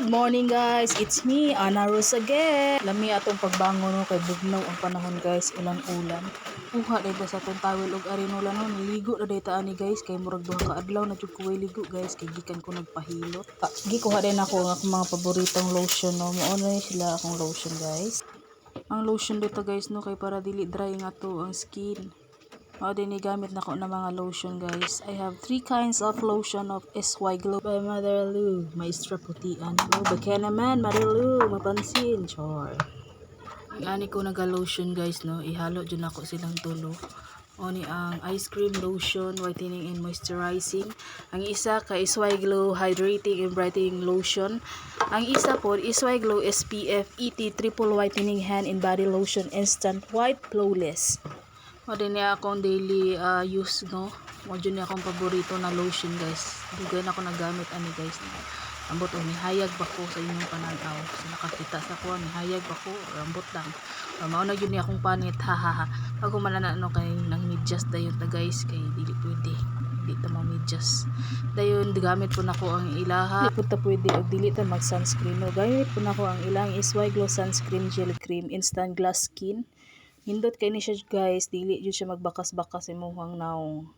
morning guys, it's me, Ana Rose again. Lami atong pagbangon no, kay bugnaw ang panahon guys, ulan-ulan. Uha dito sa atong towel og arinola no, niligo na dito ani guys, kay murag duha ka adlaw na jud ko way ligo guys, kay gikan ko nagpahilot. Gikuha din ako ang akong mga paboritong lotion no, mao na sila akong lotion guys. Ang lotion dito guys no, kay para dili dry nga to ang skin. Mao din ni gamit nako na mga lotion guys. I have 3 kinds of lotion of SY Glow by Mother Lou. Maestra putian. Oh, baka naman Mother Lou, mapansin. Char. Ang ani ko naga-lotion guys no, ihalo dyan ako silang tulo. O ni ang ice cream lotion, whitening and moisturizing. Ang isa ka SY Glow hydrating and brightening lotion. Ang isa po SY Glow SPF ET triple whitening hand and body lotion instant white flawless. O din niya akong daily use no. O dyan niya akong paborito na lotion guys. Dugay na ako nagamit ani guys. Ambot o nihayag ba ko sa inyong pananaw. So nakakita sa ko nihayag ba ko. Ambot lang. Mao na yun niya akong panit. Hahaha. Ako malana no kay nang medyas dayon ta guys. Kay dili pwede. Dili ta medyas. Dayon gamit po nako ang ilaha. Dili po ta pwede og dili ta mag sunscreen no. Gamit po nako ang ilang SY Glow sunscreen gel cream instant glass skin. Hindot kay ni siya guys, dili jud siya magbakas-bakas imuhang naong.